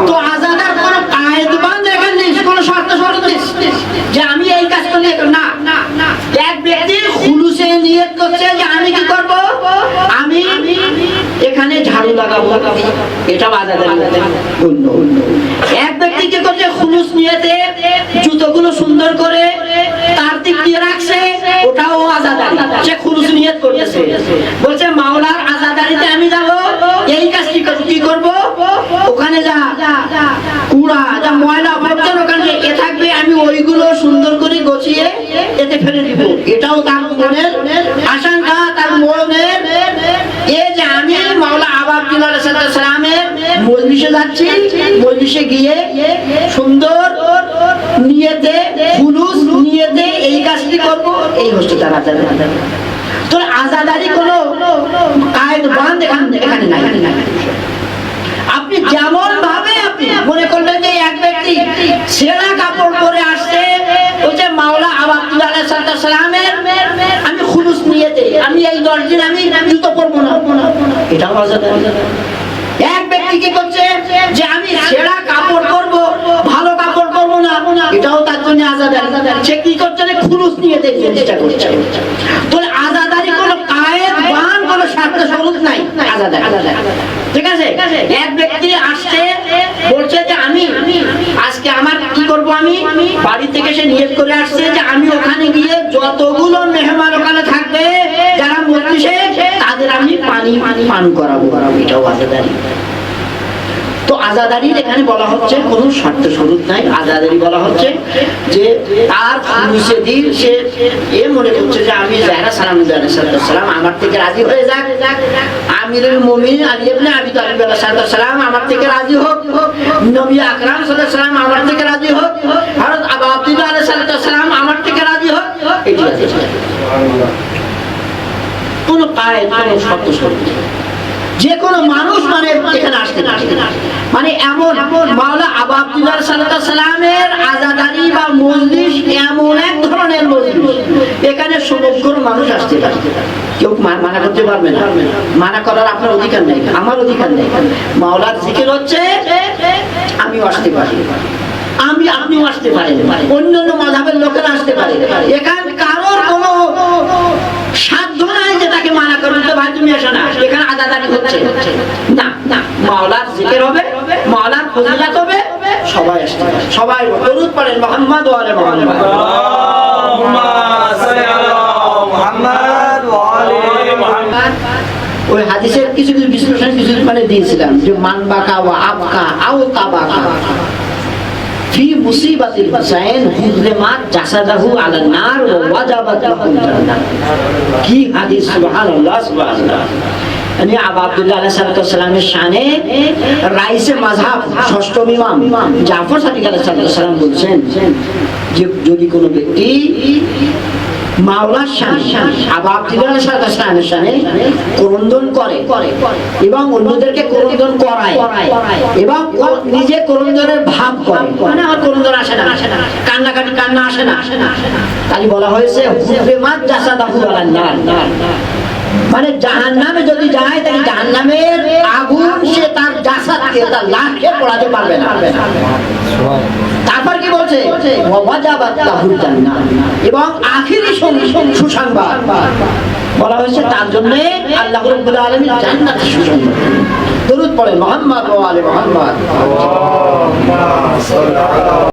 তো আজাদার কোন কায়েদ বান্ধ এখানে নেই, কোনো শর্ত শরত নেই যে আমি এই কাজ করলে না। এক ব্যক্তি খুলুসে নিয়ত করছে যে আমি কি করব, আমি এখানে ঝাড়ু লাগাবো, এটাও আজাদারি গণ্য। এক ব্যক্তি কি করছে খুলুস নিয়তে জুতোগুলো সুন্দর করে তার দিক দিয়ে রাখছে, ওটাও আজাদারি, সে খুলুস নিয়ত করতেছে। বলছে মাওলার আজাদারিতে আমি যাব, এই কাজটি কি করব, ওখানে যা কুড়া যা ময়লা আবর্জনা ওখানে এ থাকবে, আমি ওইগুলো সুন্দর করে গুছিয়ে এতে ফেলে দিব। এটাও তার মনের আশঙ্কা, তার মনের এই যে আমি মাওলা আবাদুল্লাহ আলাইহিস সালামের মজলিসে যাচ্ছি, মজলিসে গিয়ে সুন্দর নিয়তে খুলুস নিয়তে এই কাজটি করব, এই হচ্ছে তার আজাদারি। তো আজাদারি কোনো কায়েদ বান্ধ এখানে নাই। আপনি যেমন ভাবে আপনি মনে করলেন যে এক ব্যক্তি ছেঁড়া কাপড় পরে আসছে, ওই যে মাওলা আবাদুল্লাহ আলাইহিস সালামের আমি খুলুস নিয়েতে আমি এই 10 দিন আমি জুতো পরবো না, এটাও আজাদারি। এক ব্যক্তি কি করছে যে আমি ছেঁড়া কাপড় পরবো, ভালো কাপড় পরবো না, এটাও তার জন্য আজাদারি। সে কি করছে, খুলুস নিয়েতে চেষ্টা করছে। তো আজাদারি কোনো কায়েদ বান্ধ কোনো শর্ত শরত নাই, আজাদারি। ঠিক আছে, এক ব্যক্তি আসছে বলছে যে আমি আজকে আমার কি করব, আমি বাড়ি থেকে সে নিয়ত করে আসছে যে আমি ওখানে গিয়ে যতগুলো মেহমান ওখানে থাকবে যারা মজলিসে তাদের আমি পানি পান করাবো, এটাও আজাদারি। তো আজাদারির এখানে বলা হচ্ছে কোনো শর্ত শরত নাই। আজাদারি বলা হচ্ছে যে তার খুলুসে দিল সে এ মনে করছে যে আমি যারা সালাম আমার থেকে রাজি হয়ে যাক, আমিরুল মুমিনিন আলী ইবনে আবি তালিব আলাইহিস সালাম আমার থেকে রাজি হোক, নবী আকরাম সাল্লাল্লাহু আলাইহি ওয়াসাল্লাম আমার থেকে রাজি হোক, হযরত আবু আব্দুল্লাহ আলাইহিস সালাম আমার থেকে রাজি হোক, এটি আছে। কোনো কায়েদ কোনো শর্ত শরত যে কোনো মানুষ মানে এখানে আসতে মানে এমন মাওলা আবাদুল্লাহ সাল্লাল্লাহু আলাইহি সাল্লামের আজাদারি বা মজলিস এমন এক ধরনের মজলিস, এখানে সমগ্র মানুষ আসতে পারে, কেউ মানা করতে পারবে না। মানা করার আপনার অধিকার নেই, আমার অধিকার নেই। মাওলার জিকির হচ্ছে আমিও আসতে পারি, আপনিও আসতে পারেন, অন্যান্য মাযহাবের লোকেরা আসতে পারে। এখানে কারোর কোনো সাধ্য নাই যে তাকে মানা করবে তো ভাই তুমি এসো না, এখানে আজাদারি হচ্ছে না। মাওলার জিকির হবে, মাওলার ফজিলত হবে, সবাই আসতে পারে। সবাই দরুদ পড়েন মুহাম্মদ ওয়া আলি মুহাম্মদ, আল্লাহুম্মা সাল্লি আলা মুহাম্মদ ওয়া আলি মুহাম্মদ। ওই হাদিসের কিছু বিশ্লেষণ কিছু মানে দিয়েছিলাম যে মান বাকা ওয়া আবকা আও তাবাকা ফি মুসিবাতিল হুসাইন হুজরামাত জাসাদাহু আলান নার ওয়া ওয়াজাবাত লাহুল জান্নাহ। কি হাদিস, সুবহানাল্লাহ সুবহানাল্লাহ। মানে আবু আব্দুল্লাহ আলাইহিস সালামের শানে রাইসে মাযহাব ষষ্ঠ ইমাম জাফর সাদিক আলাইহিস সালাম বলছেন যে যদি কোনো ব্যক্তি মাওলার শানে আবু আব্দুল্লাহ আলাইহিস সালামের শানে ক্রন্দন করে এবং অন্যদেরকে ক্রন্দন করায় এবং নিজে ক্রন্দনের ভাব করে, মানে আমার ক্রন্দন আসে না, কান্নাকাটি কান্না আসে না, তাই বলা হয়েছে হুজরামাত জাসাদাহু আলান নার, মানে জাহান্নামে যদি যায় তাহলে জাহান্নামের আগুন সে তার জাসাদকে তার লাশকে পোড়াতে পারবে না। তারপর কি বলছে ওয়াজাবাত লাহুল জান্নাহ, এবং আখিরি সুসংবাদ বলা হয়েছে তার জন্য আল্লাহ রাব্বুল আলামিন জান্নাতের সুসংবাদ। দরুদ পড়ে মুহাম্মদ ওয়া আলি মুহাম্মদ, আল্লাহুম্মা সাল্লি আলা